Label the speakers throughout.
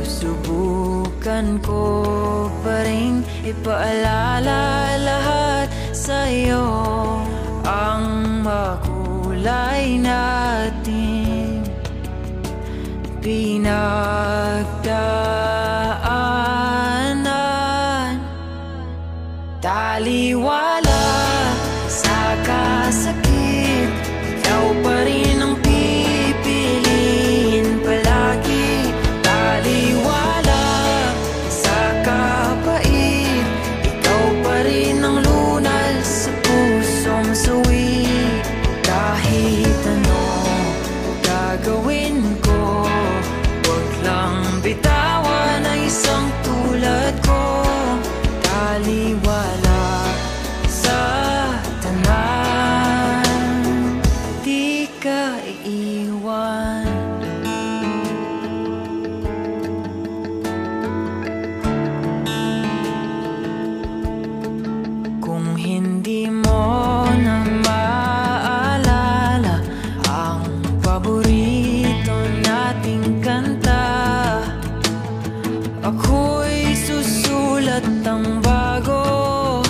Speaker 1: Susubukan ko pa rin ipaalala lahat sa'yo ang makulay natin pinagdaanan. Taliwala sa kasakit, ikaw pa rin ang pipiliin palagi. Taliwala sa kapait, ikaw pa rin ang lunas sa pusong sawi. Kahit ano gagawin ko, huwag lang bitawan ang isang tulad ko. Taliwala sa tanan, di ka iiwan. Kung hindi mo na maalala ang paborito nating kanta, ako'y susulat ng bago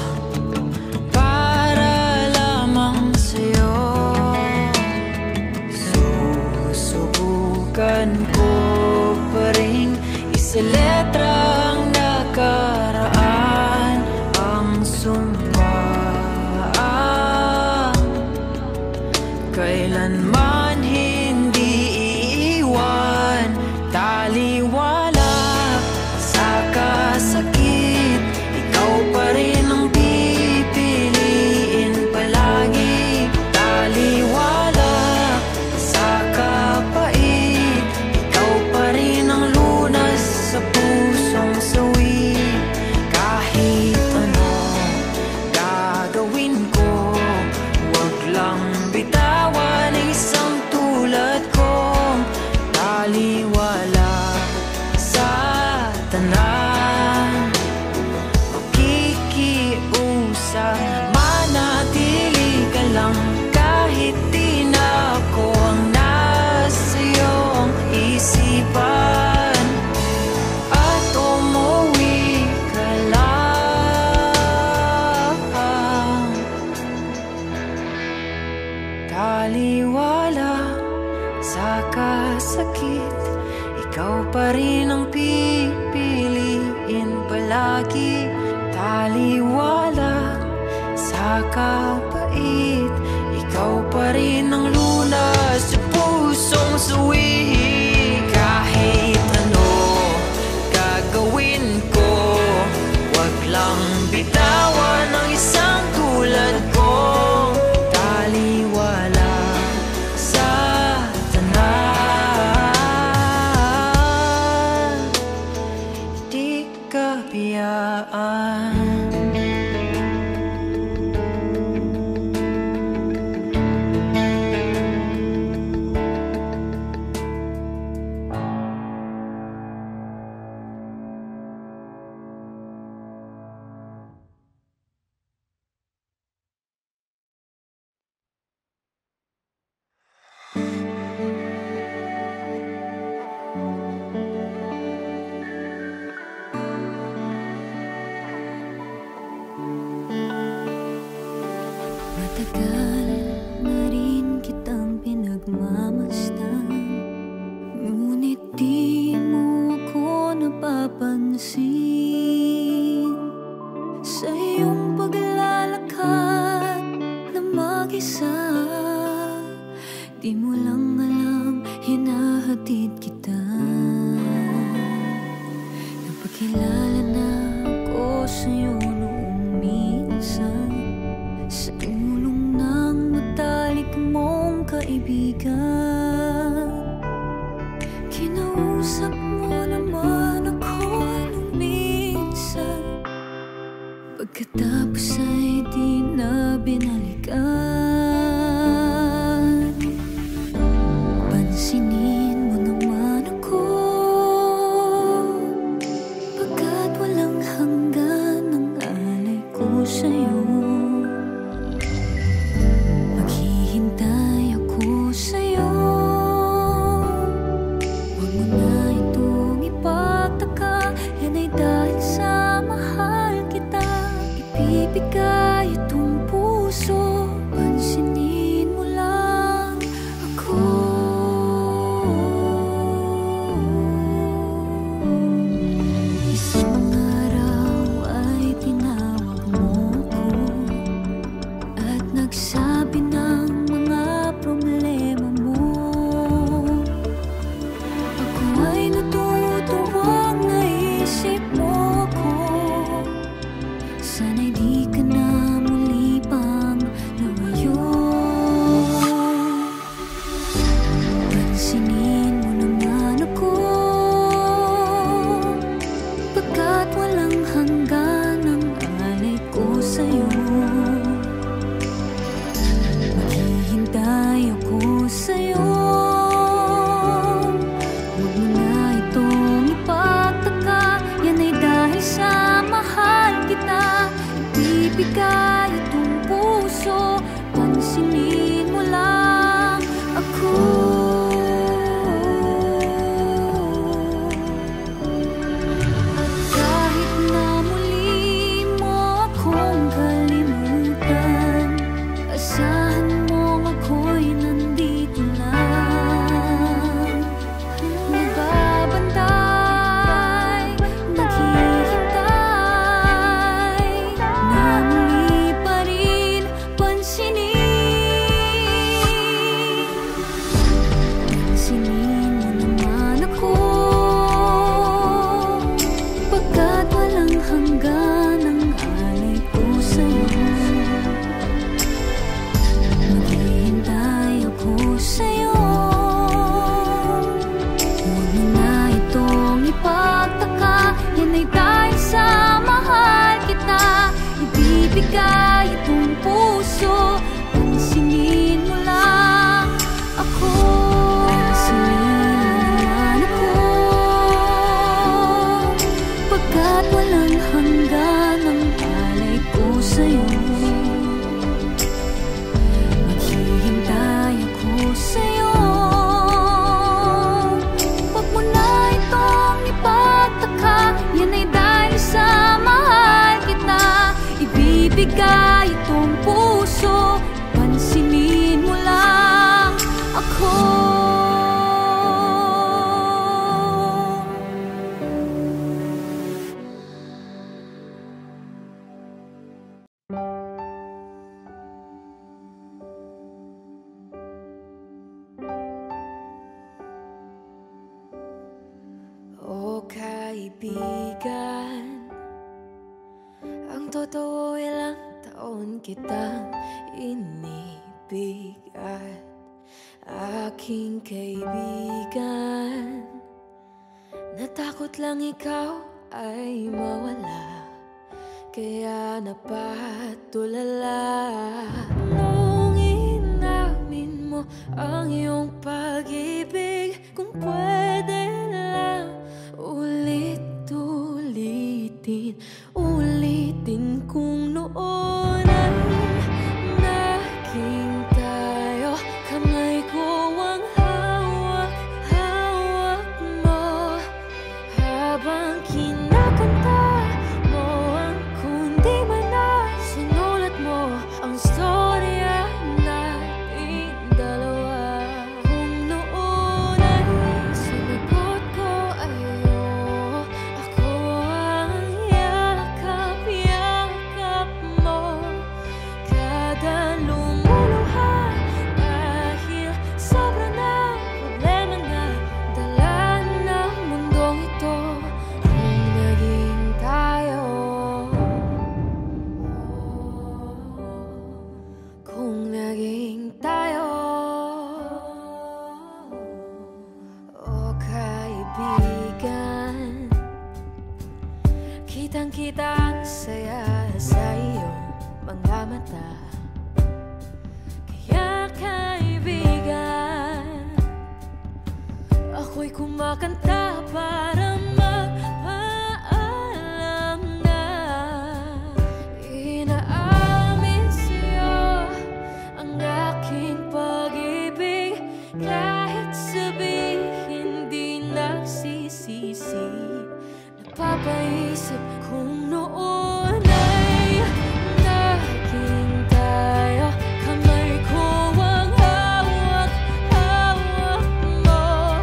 Speaker 1: para lamang sa'yo. Susubukan ko pa rin isaletra ang nakaraan, ang sumpa kailanman hindi iiwan. Taliwala sa kasakit, ikaw pa rin ang pipiliin palagi. Taliwala sa kapait, ikaw pa rin ang lunas sa pusong sawi. Kahit ano gagawin ko, huwag lang bitawan ang isang tulad ko. Taliwala sa tanan, makikiusap, manatili ka lang kahit di na ako ang nasa iyong isipan. At umuwi ka lang. Taliwala sa kasakit, ikaw pa rin ang pipiliin palagi. Taliwala sa kapait, ikaw pa rin ang lunas sa pusong sawi. Kahit ano gagawin ko, huwag lang bitawan ang isang tulad ko. Taliwala sa tanan, di ka biyaan.
Speaker 2: Matagal na rin kitang pinagmamasdan, ngunit di mo ako napapansin. Sa iyong paglalakad na mag-isa, di mo lang alam, hinahatid kita. Napakilala na ako sa'yo noong minsan, sa ulong ng matalik mong kaibigan. Kinausap mo naman ako nung minsan, pagkatapos ay di na binalikan. Pansinin mo naman ibigay itong puso, pansinin mo lang ako.
Speaker 1: O kaibigan, ang totoo ilang taon kitang inibig at aking kaibigan, natakot lang ikaw ay mawala, kaya napatulala. Nung inamin mo ang iyong pag-ibig, kung pwede lang ulit-ulitin, ulitin kung noon ay naging tayo. Kamay ko ang hawak-hawak mo, habang kinakanta mo ang kundi man na sinulat mo ang storya nating dalawa. Kung noon ay sinagot ko ayo, ako ang yakap-yakap mo, kada lumuluha dahil sobra na problema na dala ng mundong ito. Kung naging tayo, kung naging tayo, o kaibigan, kitang-kita ang saya sa iyong mga mata. Kaya kaibigan, ako'y kumakanta para magpaalam na inaamin sa'yo ang aking pag-ibig. Kahit sabihin di nagsisisi, napapaisip kung noon ay naging tayo. Kamay ko ang hawak-hawak mo,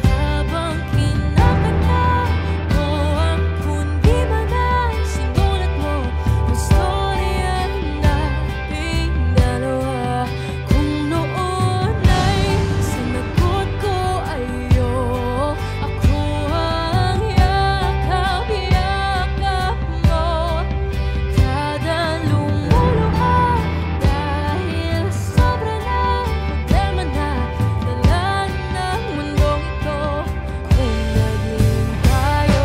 Speaker 1: habang kinakanta mo ang kundi man na sinulat mo ang storya nating dalawa. Kung noon ay sinagot ko ayo, ako ang yakap-yakap mo, kada lumuluha dahil sobra na problema na dala ng mundong ito. Kung naging tayo,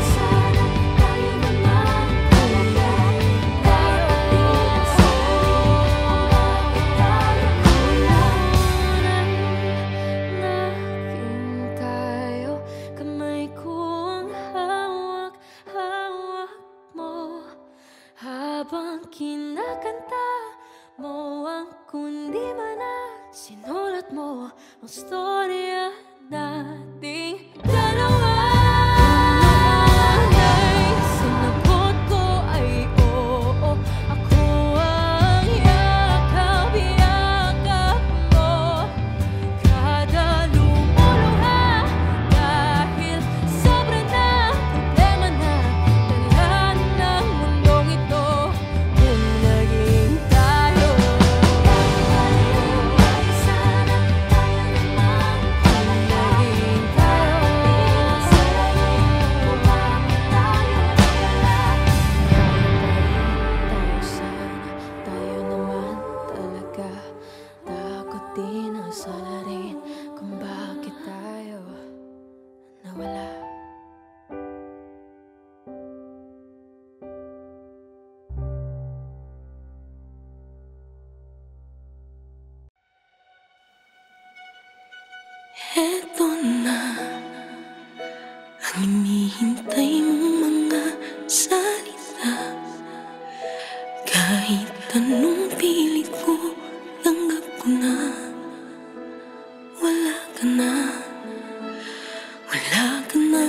Speaker 1: sana tayo naman. Kung naging tayo, naging tayo. Kamay ko ang hawak-hawak mo, habang kinakanta mo ang kundi man na sinulat mo ang storya nating dalawa. Kung noon ay sinagot ko ay oo, ako ang yakap-yakap mo, kada lumuluha dahil sobra na problema na dala ng mundong ito. Kung naging tayo, sana tayo naman. Kung naging
Speaker 2: Eto na ang hinihintay mong mga salita. Kahit anong pilit ko, tanggap ko na. Wala ka na, wala ka na.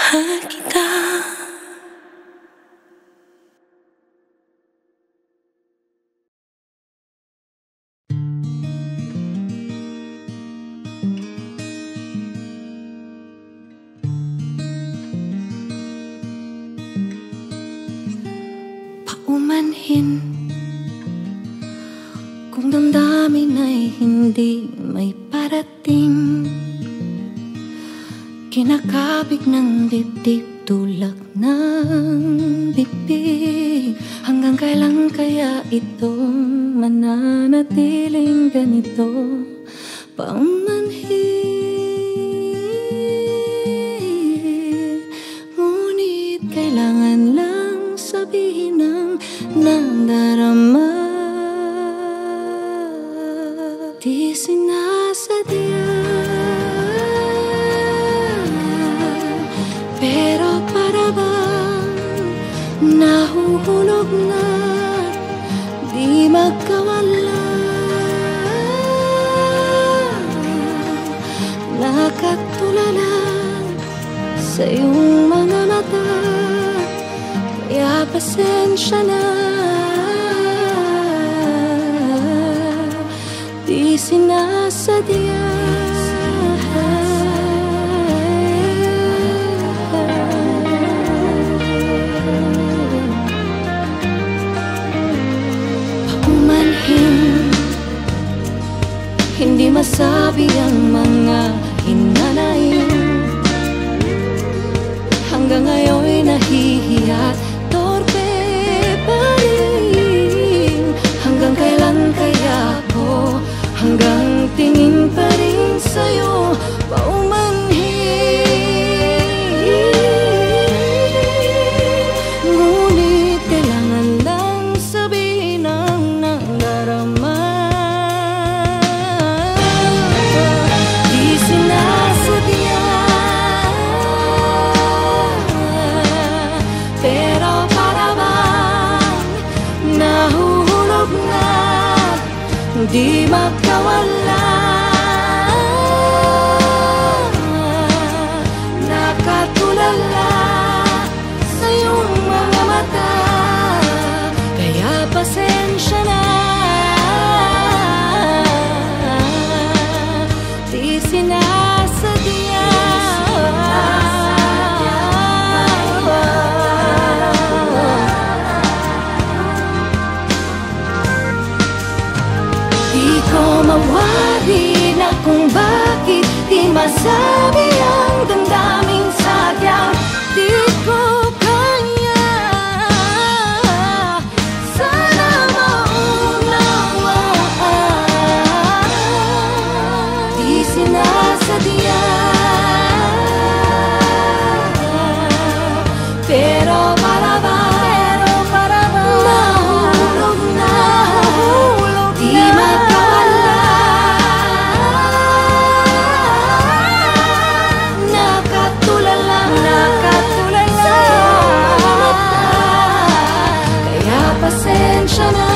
Speaker 2: mahal kita. Paumanhin kung damdamin ay hindi may parating, kinakabig ng dibdib tulak ng bibig. Hanggang kailan kaya ito mananatiling ganito? Paumanhin, ngunit kailangan lang sabihin ng nadarama. Di sinasadya, pero para bang nahuhulog na, di magkawala. Nakatulala sa iyong mga mata, kaya pasensya na. Di sinasadya, paumanhin, hindi masabi ang mga hinanaing. Hanggang ngayon'y nahihiya, torpe pa rin. Hanggang kailan kaya ako hanggang tingin pa rin sa'yo? Paumanhin, ngunit kailangan lang sabihin ang nadarama. Di sinasadya, pero para bang nahuhulog na, di magkawala. Nakatulala sa iyong mga mata, kaya pasensya na. Di sinasadya, di ko mawari na kung bakit di masabi ang damdaming sadyang di ko kaya. Sana maunawaan, di sinasadya, pero para bang nahulog na, di magkawala. Nakatulala sa iyong mata, kaya pasensya na.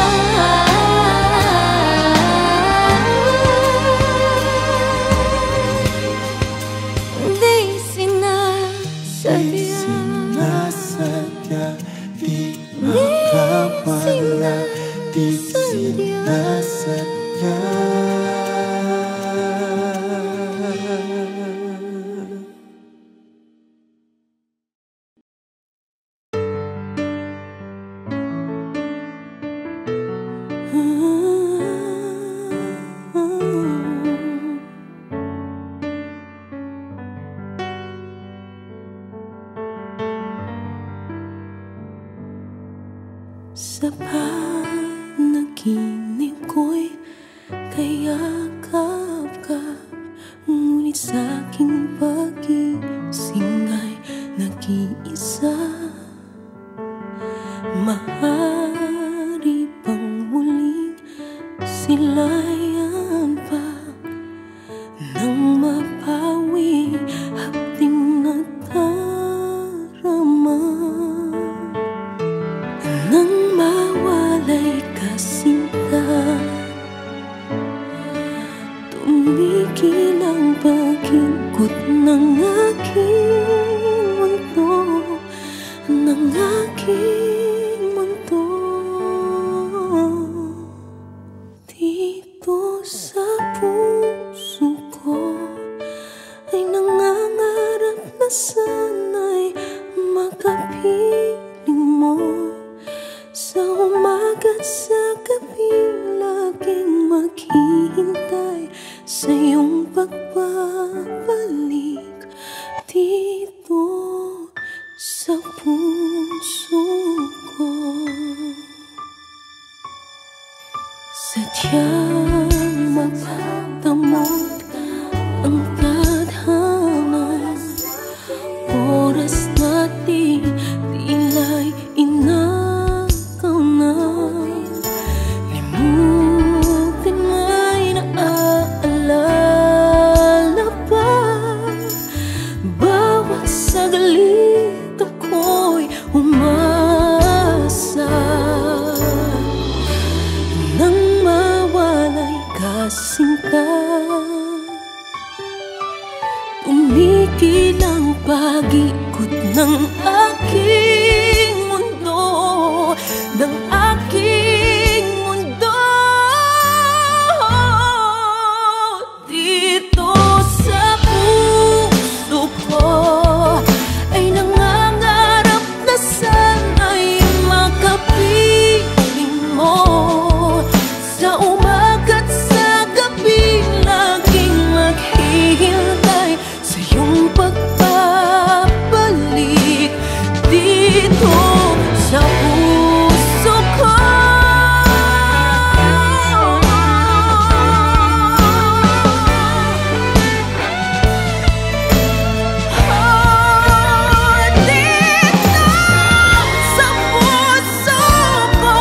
Speaker 2: Di sinasadya,
Speaker 3: di makawala, di sinasadya.
Speaker 2: Sa panaginip ko'y kayakap ka, ngunit sa'king pag-ising ay nag-iisa. Maaari bang muling silayan pa nang mapawi hapding nadarama? Nang mawalay ka sinta, sana'y makapiling mo. Sa umaga't sa gabi, laging maghihintay sa iyong pagbabalik dito sa puso ko. Sadyang magdamot ang tadhana, oras natin tila'y inakaw na. Limutin mo'y naaalala pa, bawat saglit ako'y umasa. Nang mawalay kasing ka, tumigil ang pag-ikot ng aking mundo, ng aking mundo. Dito sa puso ko ay nangangarap na sana'y makapiling mo. Sa umaga't sa gabi, laging maghihintay sa iyong pagbabalik dito sa puso ko. Dito sa puso ko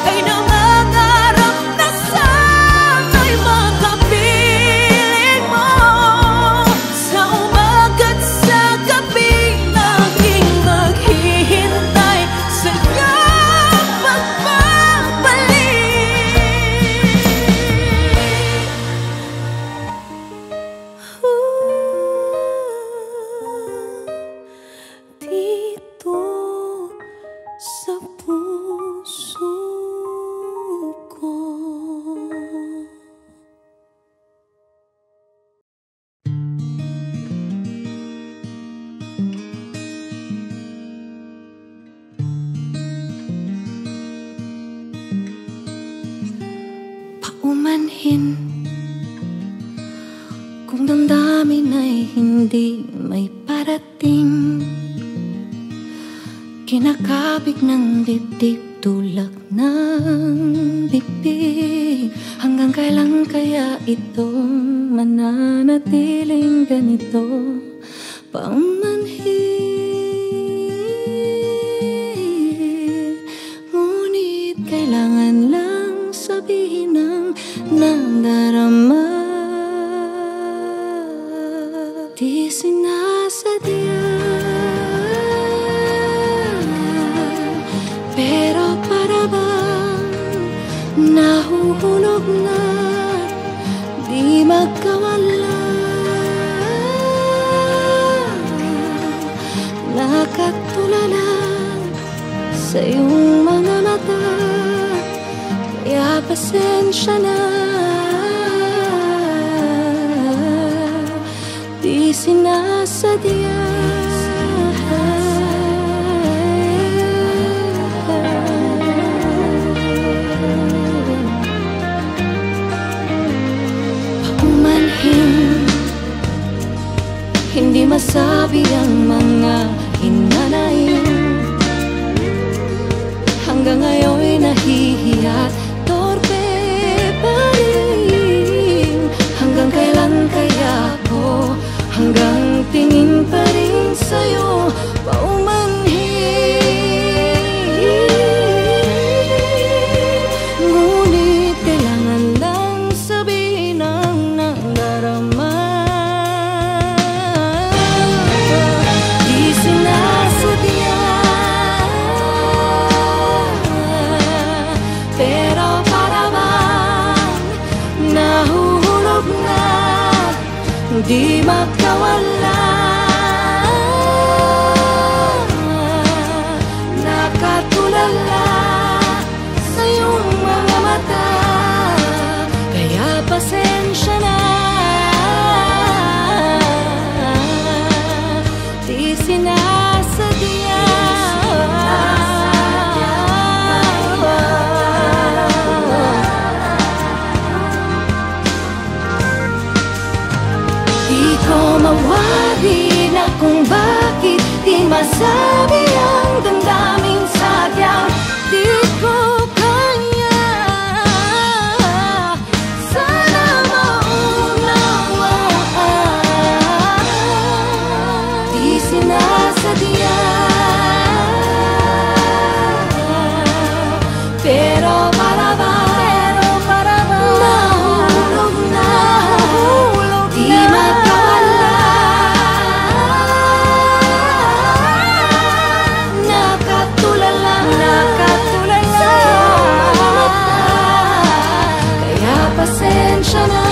Speaker 2: ay nangangarap na sana'y makapiling mo. Sa umaga't sa gabi, laging maghihintay sa iyong pagbabalik. Dito sa puso ko. Paumanhin kung damdamin ay hindi may parating, kinakabig ng dibdib tulak ng bibig. Hanggang kailan kaya ito mananatiling ganito? Paumanhin, ngunit kailangan lang sabihin ang nadarama. Di sinasadya, pero para bang nahuhulog na di magkawala. Nakatulala sa iyong mga mata, kaya pasensya na. Di sinasadya, paumanhin, hindi masabi ang mga hinanaing. Hanggang ngayon'y nahihiya, torpe pa rin. Hanggang kailan kaya ako, hanggang tingin pa rin sa'yo. Paumanhin, ngunit kailangan lang sabihin ang nadarama. Di sinasadya, pero para bang nahuhulog na di magkawala. Nakatulala sa iyong mga mata, kaya pasensya na. Di masabi ang damdaming sadyang di ko kaya. Sana maunawaan, di sinasadya, pero para bang nahulog na, di makawala. Nakatulala sa mata, kaya pasensya na.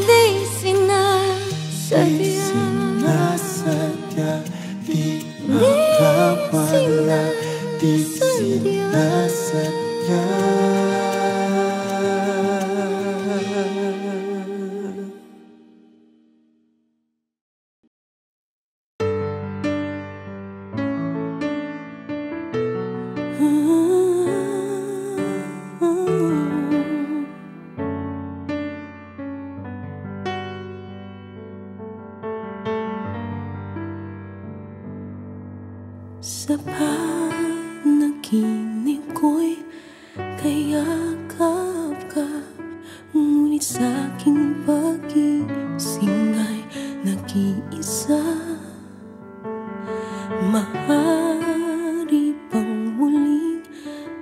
Speaker 2: Di sinasadya,
Speaker 3: di makawala, di sinasadya.
Speaker 2: Sa panaginip ko'y kayakap ka, ngunit sa'king pagising ay nag-iisa. Maaari bang muling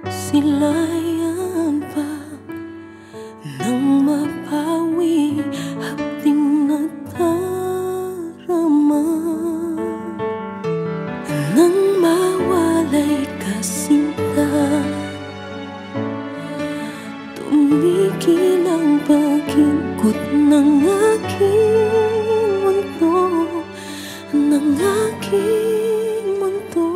Speaker 2: silayan pa nang mapawi hapding nadarama? Nang mawalay ka sinta, tumigil ang pag-ikot ng aking mundo, ng aking mundo.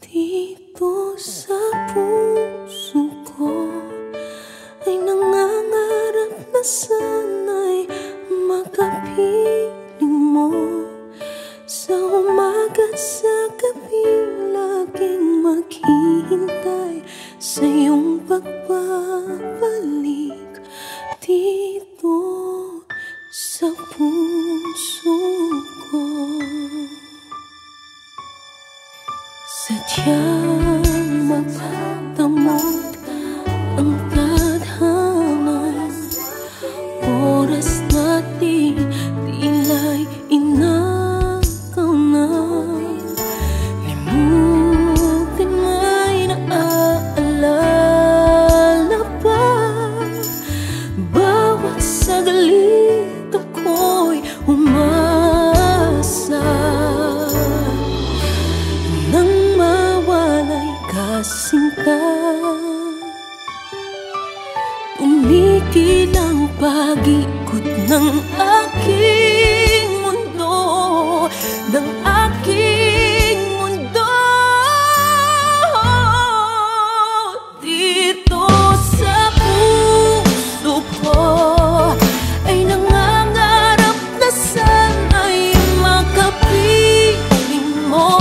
Speaker 2: Dito sa puso ko ay nangangarap na sana'y makapiling mo. Sa umaga't sa gabi, laging maghihintay sa iyong pagbabalik dito sa puso ko. Sadyang magpatamot ang tadhana, oras natin tila'y inakaw na. Limutin mo'y naaalala pa, bawat saglit ako'y umasa. Nang mawalay ka sinta, tumigil ang pag-ikot ng aking mundo, ng aking mundo. Dito sa puso ko ay nangangarap na sana'y makapiling mo.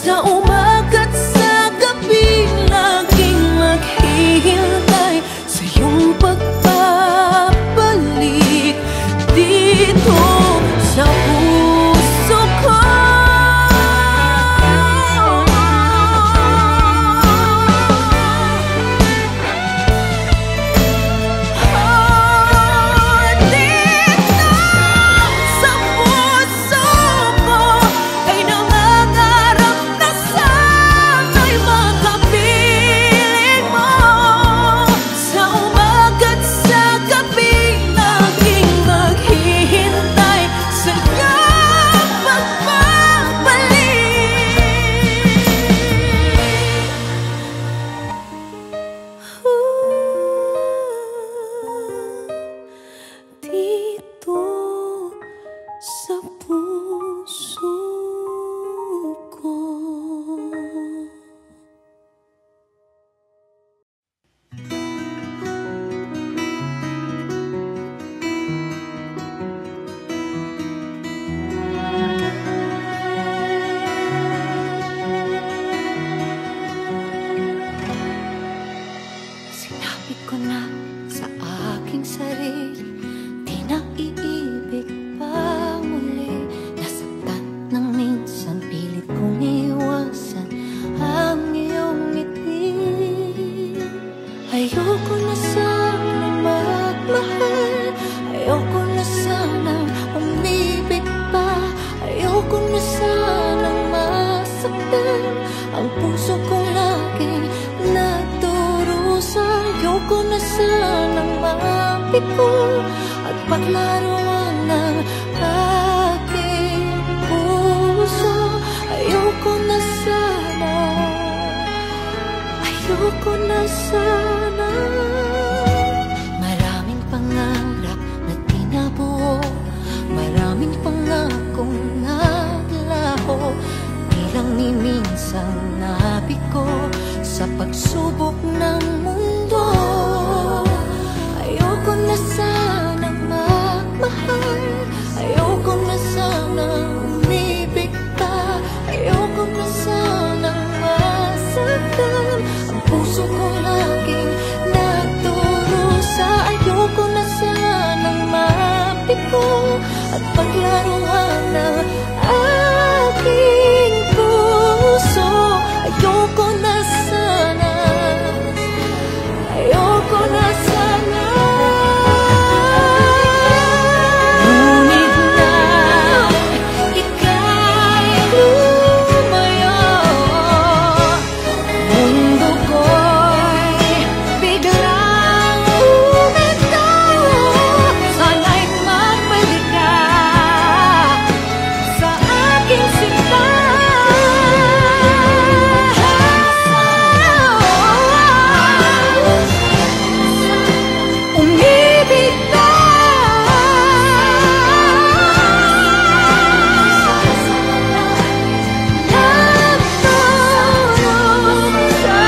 Speaker 2: Sa umaga't sa gabi, laging maghihintay sa iyong pagbabalik. Di Sabi ko na sa aking sarili, di na iibig pa muli. Nasaktan ng minsan, pilit kong iwasan ang iyong ngiti. Ayoko na sanang magmahal, ayoko na sanang umibig pa, ayoko na sanang masaktan ang puso kong laging nagdurusa. Ayoko na sanang mapiko at paglaruan ng aking puso. Ayoko na sana, ayoko na sana. Maraming pangarap na tinabuo, maraming pangakong naglaho, ilang miminsang nabigo sa pagsubok ng mundo. Ayoko na sanang magmahal, ayoko na sanang umibig pa, ayoko na sanang masaktan ang puso ko laging nagdurusa. Ayoko na sanang mabigo at paglaruan ng aking puso. Ayoko na sana, ayoko na sana. Ngunit na ika'y lumayo, mundo ko'y biglang umento. Sana'y magbalik ka sa aking simbahan. Umibig ka, nagdurusa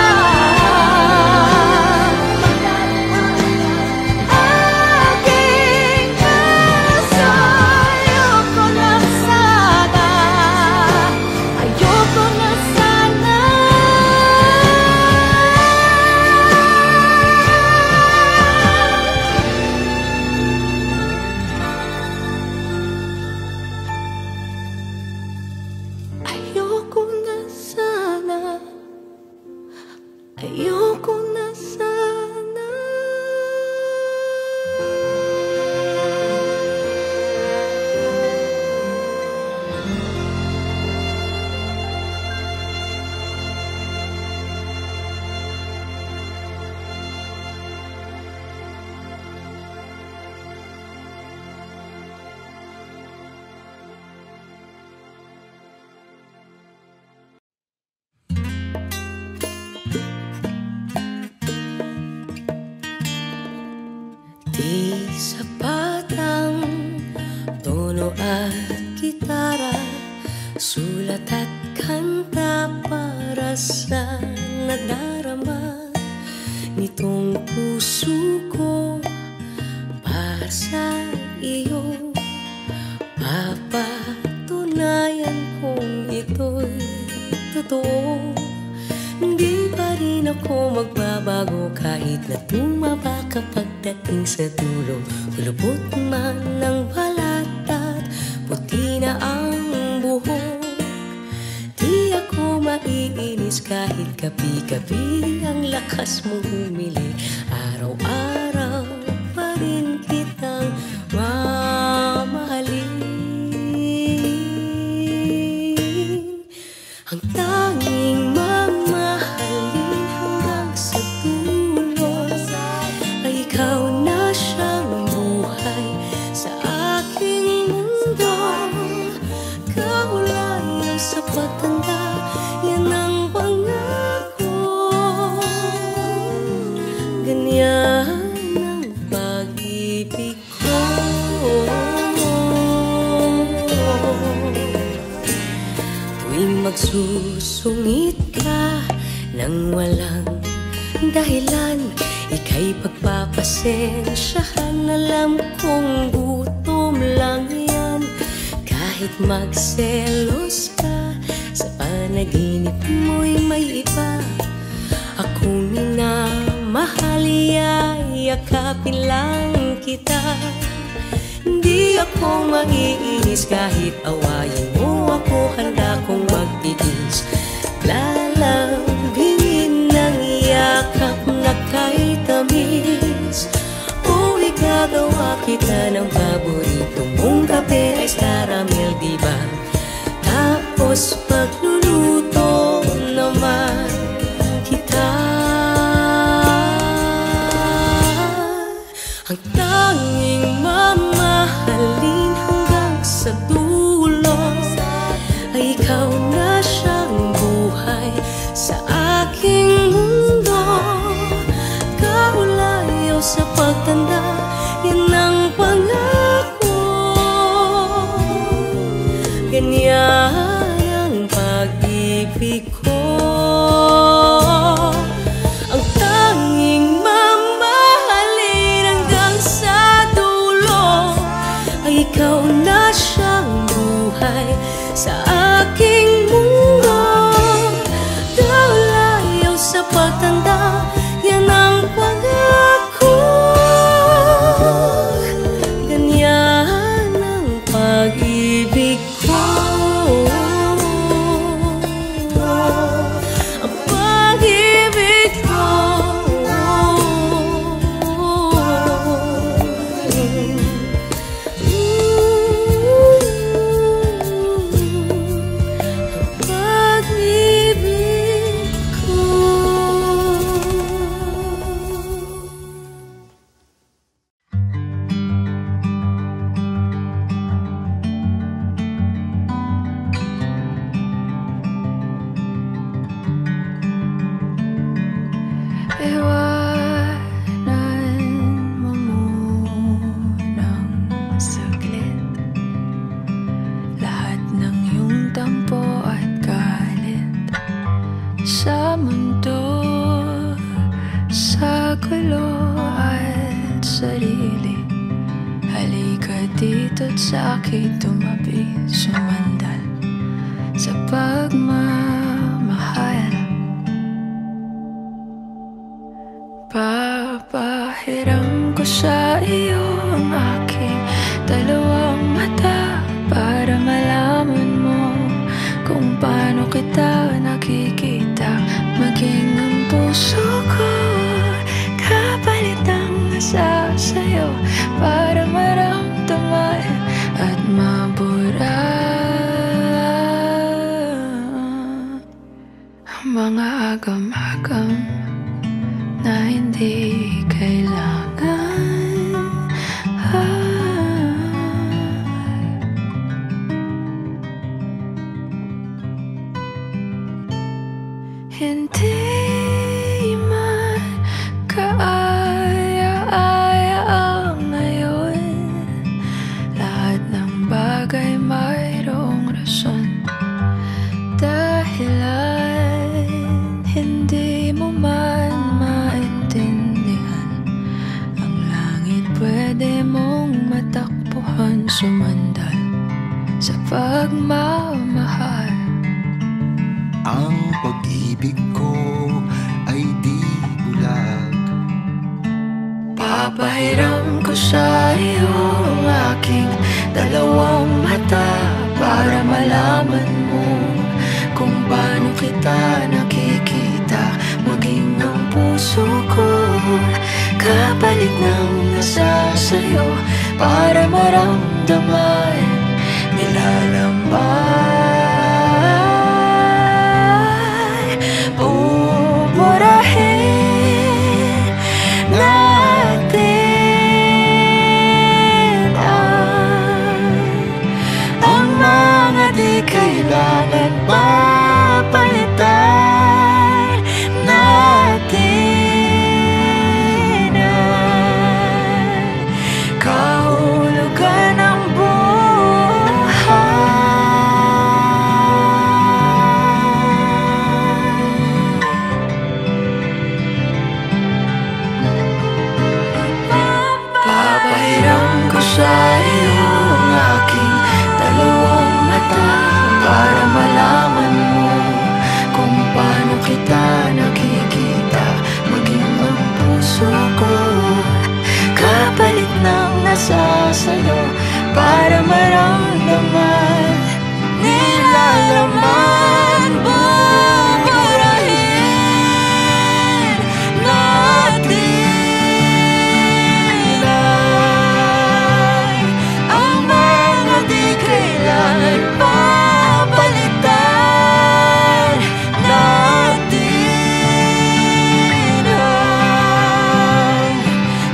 Speaker 2: aking puso. Ayoko na sana, ayoko na sana. Ayoko na sana, ayoko na sana. Di sapat ang tono at gitara, sulat at kanta para sa nadarama nitong puso ko para sa iyo. Papatunayan kong ito'y totoo. Hindi pa rin ako magbabago kahit na tumaba ka pagdating sa dulo. Kulubot man ng balat at puti na ang buhok. Di ako maiinis kahit gabi-gabi ang lakas mong humili. Araw-araw pa rin kitang mamahalin. Ang tanging mamahalin hanggang sa dulo ay ikaw na siyang buhay sa aking mundo. Kaulay ang sapat handa, yan ang pangako. Ganyan ang pag-ibig ko. Tuwing magsusungit ka nang walang dahilan, ika'y pagpapasensyahan. Alam kong gutom lang yan. Kahit magselos ka, sa panaginip mo'y may iba. Akong minamahal
Speaker 3: mamahali ay yakapin lang kita. Di ako maiinis kahit awayin mo ako, handa kong magtiis. Lalambingin ng yakap na kay tamis. O igagawa kita ng paborito mong kape, ice caramel, diba? Tapos pagluluto naman kita. Ang tanging mamahalin hanggang sa dulo ay ikaw na siyang buhay sa aking mundo. Kaulayaw sa pagtanda, yan ang pangako. Ganyan ang pag-ibig ko. Ang tanging mamahalin hanggang sa dulo ay ikaw na siyang buhay sa aking mundo. Kaulayaw sa pagtanda, yan ang pangako. Ganyan ang pag-ibig ko. Ang pag-ibig ko.
Speaker 1: Iwanan mo munang saglit lahat ng iyong tampo at galit sa mundo, sa gulo at sarili. Halika dito't sa akin tumabi, sumandal sa pagmamahal. Papahiram ko sa iyo ang aking dalawang mata para malaman mo kung paano kita nakikita. Maging ang puso ko kapalit ang nasa sa'yo para maramdaman at mabura ang mga agam-agam na hindi kailangan. Hindi man kaaya-aya ang ngayon. Lahat ng bagay mayroong rason. Dahilan hindi mo man maintindihan. Ang langit pwede mong matakbuhan, sumandal sa pagmamahal.
Speaker 4: Ang pag-ibig ko ay di bulag.
Speaker 1: Papahiram ko sa iyo ang aking dalawang mata para malaman mo kung paano kita nakikita. Maging ang puso ko kapalit ng nasa sa'yo para maramdaman nilalambay. Buburahin natin ang mga di kailangan papalitan natin ang kahulugan ng buhay. Papahiram ko sa iyo ang aking dalawang mata para malaman mo kung paano kita nakikita. Maging ang para maramdaman, nilalaman, buburahin natin ay ang mga di kailangan papalitan natin ang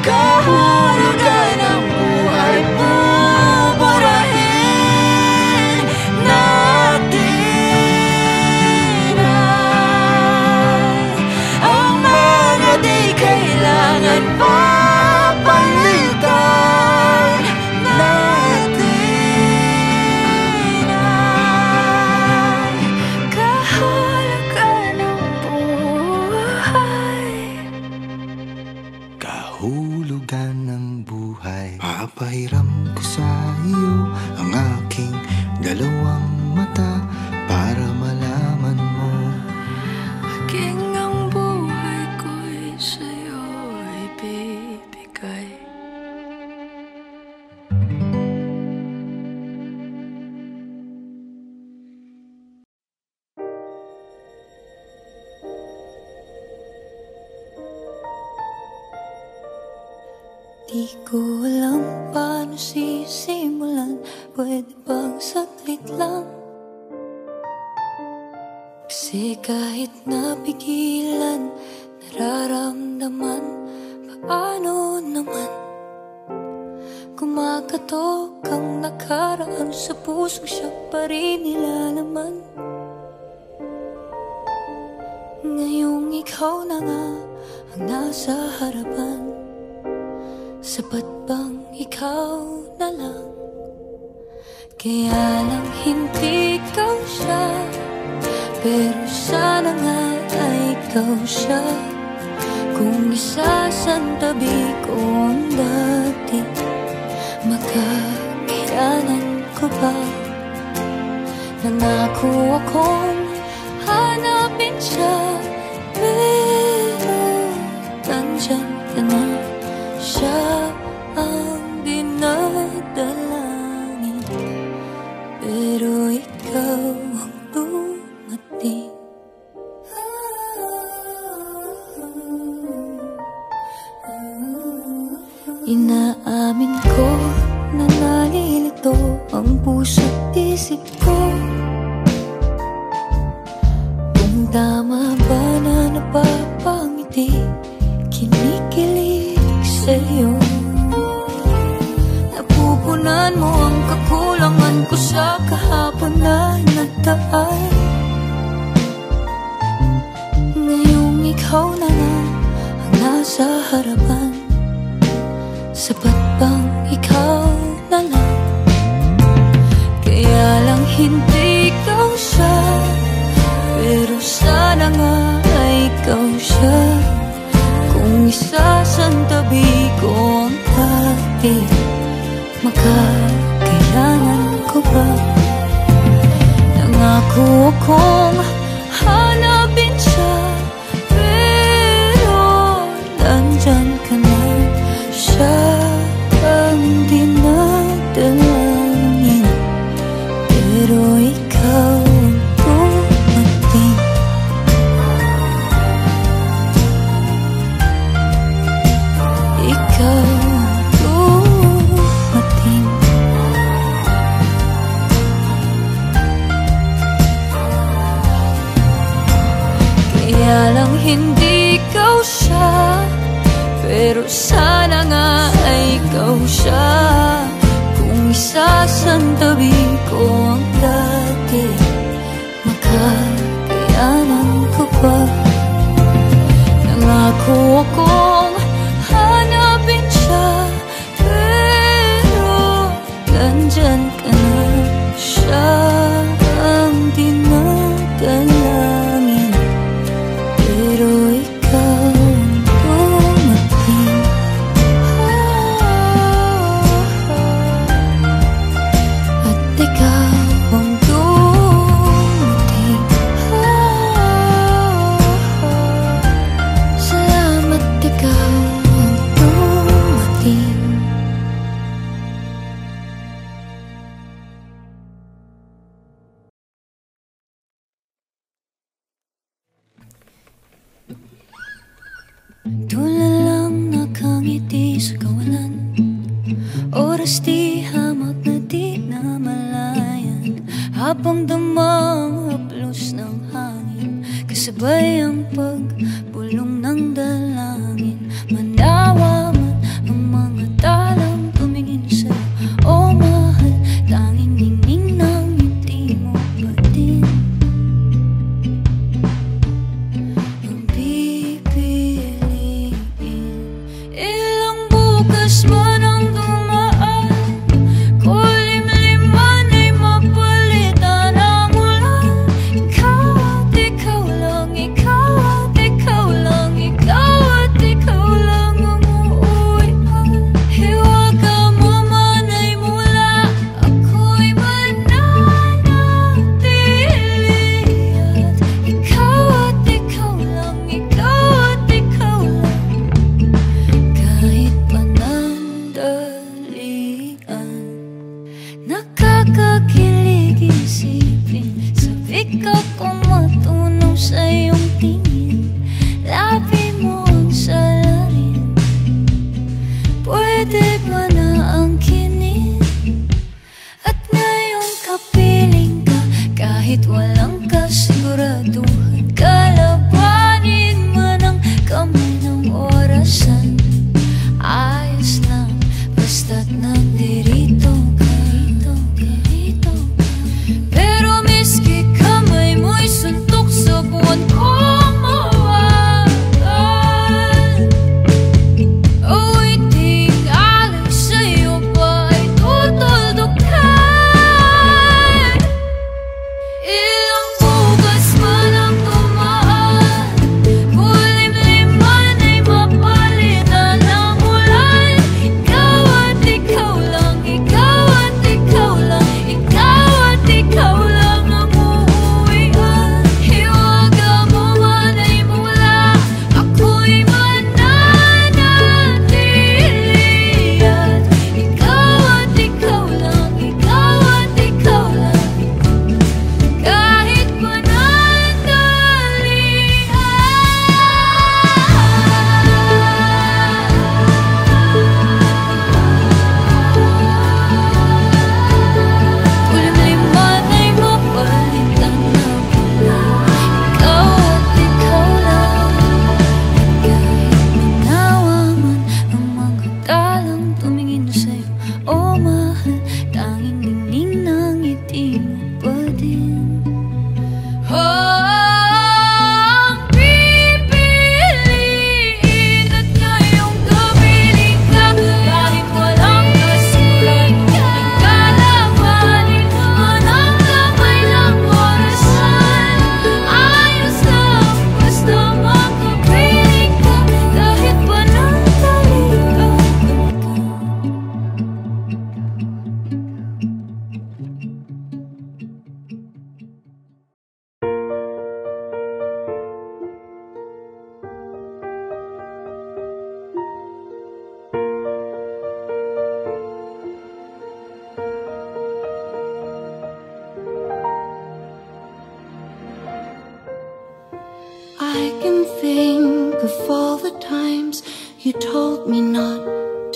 Speaker 1: kahulugan ng buhay, buburahin natin ay ang mga di kailangan papalitan natin ay kahulugan ng buhay.
Speaker 4: Kahulugan ng buhay. Papahiram ko sa iyo ang aking dalawang mata para malaman mo.
Speaker 1: Aking ang buhay ko'y sa'yo ibibigay.
Speaker 2: Di ko alam paano sisimulan. Pwede bang saglit lang? Kasi kahit napigilan, nararamdaman. Paano naman kumakatok ang nakaraan sa puso, siya pa rin nilalaman. Ngayong ikaw na nga ang nasa harapan, sapat bang ikaw na lang? Kaya lang hindi ikaw siya, pero sana nga ay ikaw siya. Kung isasantabi ko ang dati, makakayanan ko ba? Nangako akong hanapin siya, pero nandyan ka na. Siya ang dinadalangin, pero ikaw ang dumating. Inaamin ko na nalilito ang puso't isip ko. Kung tama ba na napapangiti, kinikilig sa'yo. Napupunan mo ang kakulangan ko sa kahapon na nagdaan. Ngayong ikaw na nga ang nasa harapan, sapat bang ikaw na lang? Kaya lang hindi ikaw siya, pero sana nga ay ikaw siya. Kung isasantabi ko ang dati, makakayanan ko ba? Nangako akong hanapin siya, pero nandyan ka na. Siya ang dinadalangin, pero ikaw ang dumating. Ikaw ang dumating. Kaya lang hindi ikaw siya, pero sana nga ay ikaw siya. Kung isasantabi ko ang dati, makakayanan ko ba? Nangako akong hanapin siya, pero nandyan ka na. Siya ang dinadalangin, pero ikaw ang dumating. At ikaw ang dumating. Salamat ikaw. sa kawalan. Oras di hamak na di na malayan, habang damang haplos ng hangin, kasabay ang pagbulong ng dalangin. Manawa man ang mga talang tumingin sa'yo, o mahal, tanging ningning ng ngiti mo pa din ang pipiliin. Ilang bukas man ang dumaan, kulimliman ay mapalitan ang ulan. Ikaw at ikaw lang, ikaw at ikaw lang, ikaw at ikaw lang ang uuwian. Hiwaga mo man ay mula, ako'y mananatili. At ikaw at ikaw lang, ikaw at ikaw lang, kahit panandalian. Nakakakilig isipin, sabik akong matunaw sa iyong tingin. Labi mo ang salarin, pwede ba na angkinin? At ngayong kapiling ka, kahit walang kasiguraduhan, kalabanin man ang kamay ng orasan. Ayos lang, basta't nandirito ka. Pero miski kamay mo'y suntok sa buwan kong mawakan, ako'y tingalay sa'yo ba ay tutuldukan? Ilang bukas man ang tumaan, kulimliman ay mapalitan ng ulan. Ikaw at ikaw lang, ikaw at ikaw lang, ikaw at ikaw lang ang uuwian. Hiwaga mo man ay mula, ako'y mananatili. At ikaw at ikaw lang, ikaw at ikaw lang, kahit panandalian. Kulimliman ay mapalitan ng ulan. Ikaw at ikaw lang, kahit manawa man ang mga talang tumingin sa'yo, o mahal, tanging ningning ng ngiti mo pa din. Ang pipiliin at ngayong kapiling ka, kahit walang kasiguraduhan, kalabanin man ang kamay ng orasan. Ayos lang, basta makapiling ka, kahit panandalian ka.
Speaker 3: I can think of all the times you told me not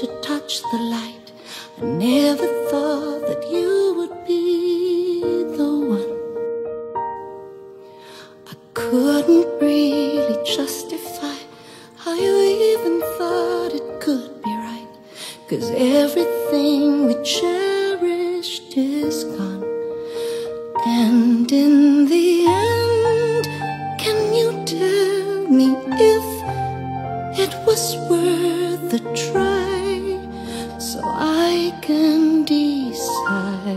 Speaker 3: to touch the light. I never thought that you would be the one. I couldn't really justify how you even thought it could be right, 'cause everything we cherished is gone. And in the end, can you tell me if it was worth a try, so I can decide?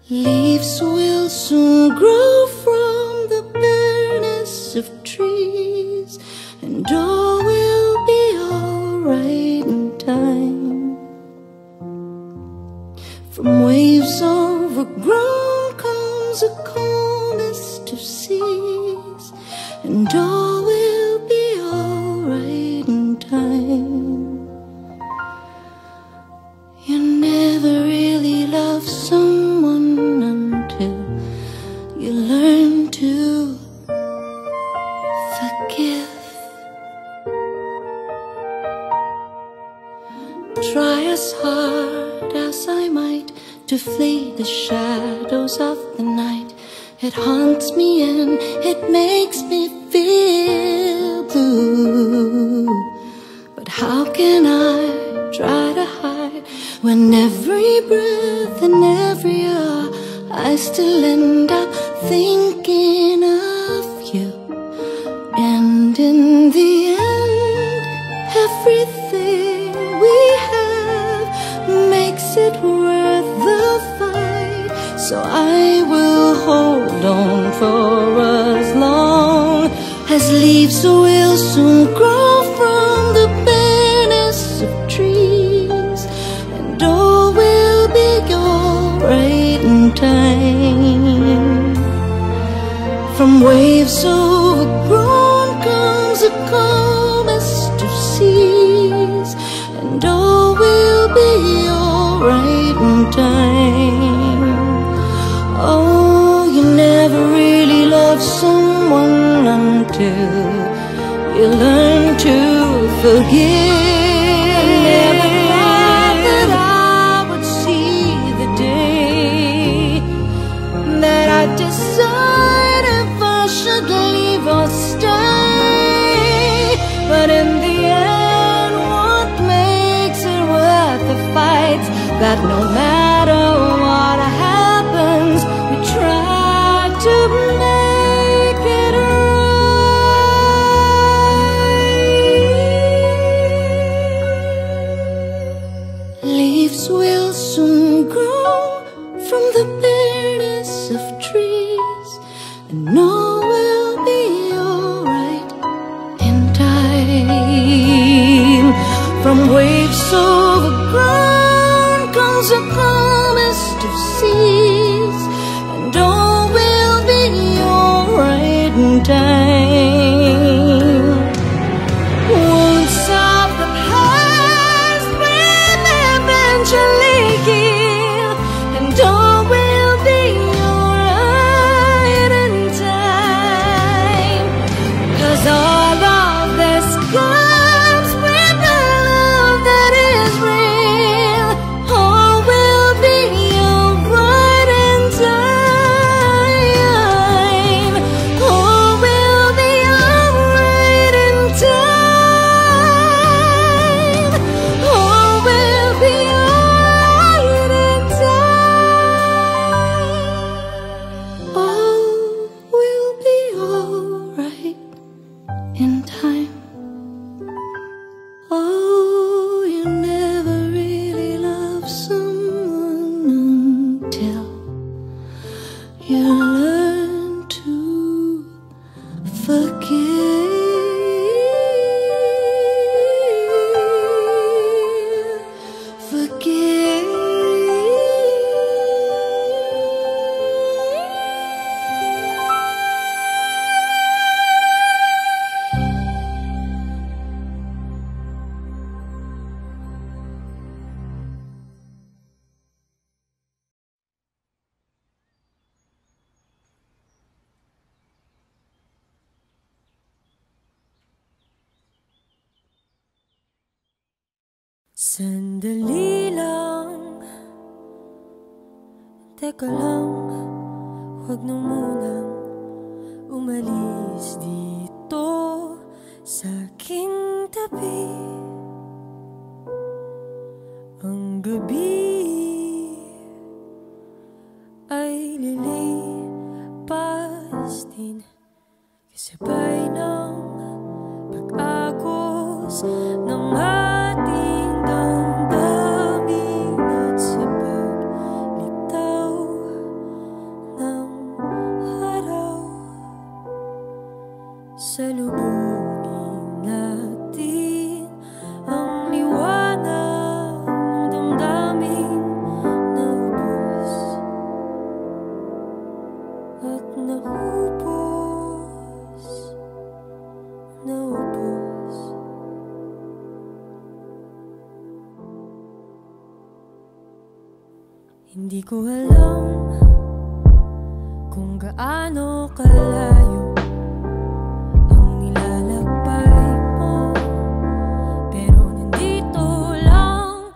Speaker 3: Leaves will soon grow from the bareness of trees, and all will be alright in time. From waves overgrown comes a calmest of seas, and all will be alright in time. You never really love someone until you learn to forgive. try as hard as I might to flee the shadows of the night. It haunts me and it makes me feel blue. But how can I try to hide when every breath and every hour I still end up thinking of you? And in the end, everything we have makes it worth the fight. So I will hold on for as long as leaves will soon grow from the bareness of trees, and all will be alright in time. From waves overgrown comes the calmest of seas, and all will be alright in time. Oh, you never really love someone until you learn to forgive. I never thought that I would see the day that I decide if I should leave or stay. But in the end, what makes it worth the fight? That no matter what happens, we try to make it right. Leaves will soon grow from the bareness of trees, and all will be alright in time. From waves overgrown comes the calmest of seas, and all will be alright in time. Wounds of the past will eventually heal, and all will be alright in time. 'Cause all of this comes with the love that is real. All will be alright in time. All will be alright in time. All will be alright in time. All will be alright in time. Oh, you never really love someone until you learn to forgive.
Speaker 1: Sandali lang, teka lang, huwag na munang umalis dito sa aking tabi. Ang gabi ay lilipas din, kasabay ng pag-agos ng ating damdamin at sa paglitaw ng araw. Salubungin natin ang liwanag ng damdamin na ubos at naubos, naubos. Hindi ko alam kung gaano kalayo ang nilalakbay mo, pero nandito lang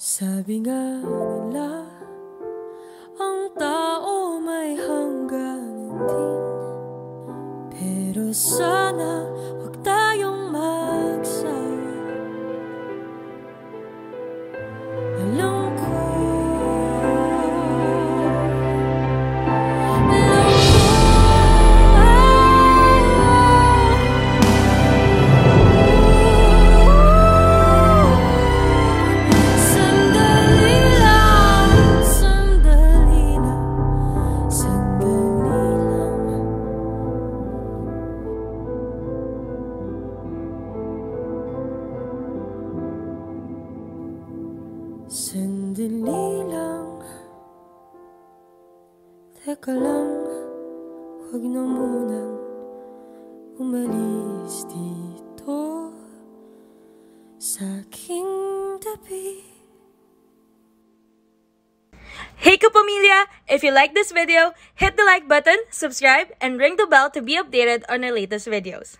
Speaker 1: Sabi nga nila, ang tao may hangganan din. Pero sana huwag tayong magsawa. Alam ko, sandali lang, teka lang, huwag na munang umalis dito sa aking tabi.
Speaker 5: Hey kapamilya! If you like this video, hit the like button, subscribe, and ring the bell to be updated on our latest videos.